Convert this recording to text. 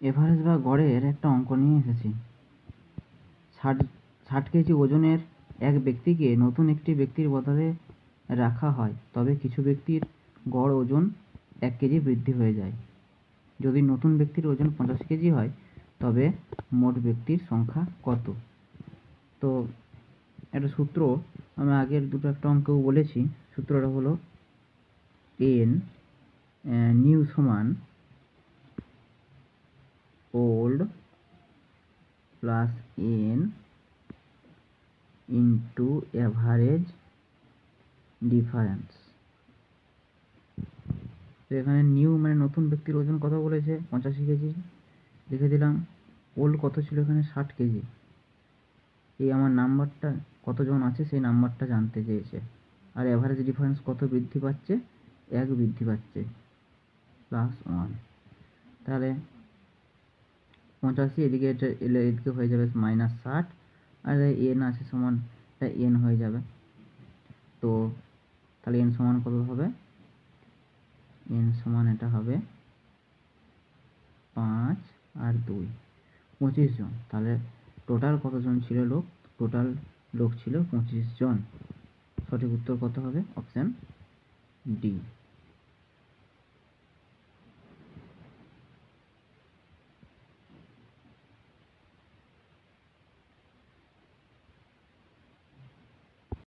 Average বা গড়ের একটা অঙ্ক নিয়ে এসেছি। 60 কেজি ওজনের এক ব্যক্তিকে নতুন একটি ব্যক্তির বদলে রাখা হয়, তবে কিছু ব্যক্তির গড় ওজন 1 কেজি বৃদ্ধি হয়ে যায়। যদি নতুন ব্যক্তির ওজন 85 কেজি হয়, তবে মোট ব্যক্তির সংখ্যা কত? তো একটা সূত্র আমি আগের দুটো একটা অঙ্কেও বলেছি। সূত্রটা হলো n নিউ সমান old plus n into average difference. তো এখানে নিউ মানে নতুন ব্যক্তির ওজন কত বলেছে, 85 কেজি লিখে দিলাম। ওল্ড কত ছিল এখানে, 60 কেজি। এই আমার নাম্বারটা কতজন আছে সেই নাম্বারটা জানতে চেয়েছে। আর অ্যাভারেজ ডিফারেন্স কত বৃদ্ধি পাচ্ছে, 1 বৃদ্ধি পাচ্ছে, প্লাস 1। তাহলে 85 এদিকে এলে এদিকে হয়ে যাবে -60, আর n আছে সমান n হয়ে যাবে। তো তাহলে n সমান কত হবে, n সমান এটা হবে 5 আর 2, 25 জন। তাহলে টোটাল কতজন ছিল লোক, টোটাল লোক ছিল 25 জন। সঠিক উত্তর কত হবে, অপশান ডি।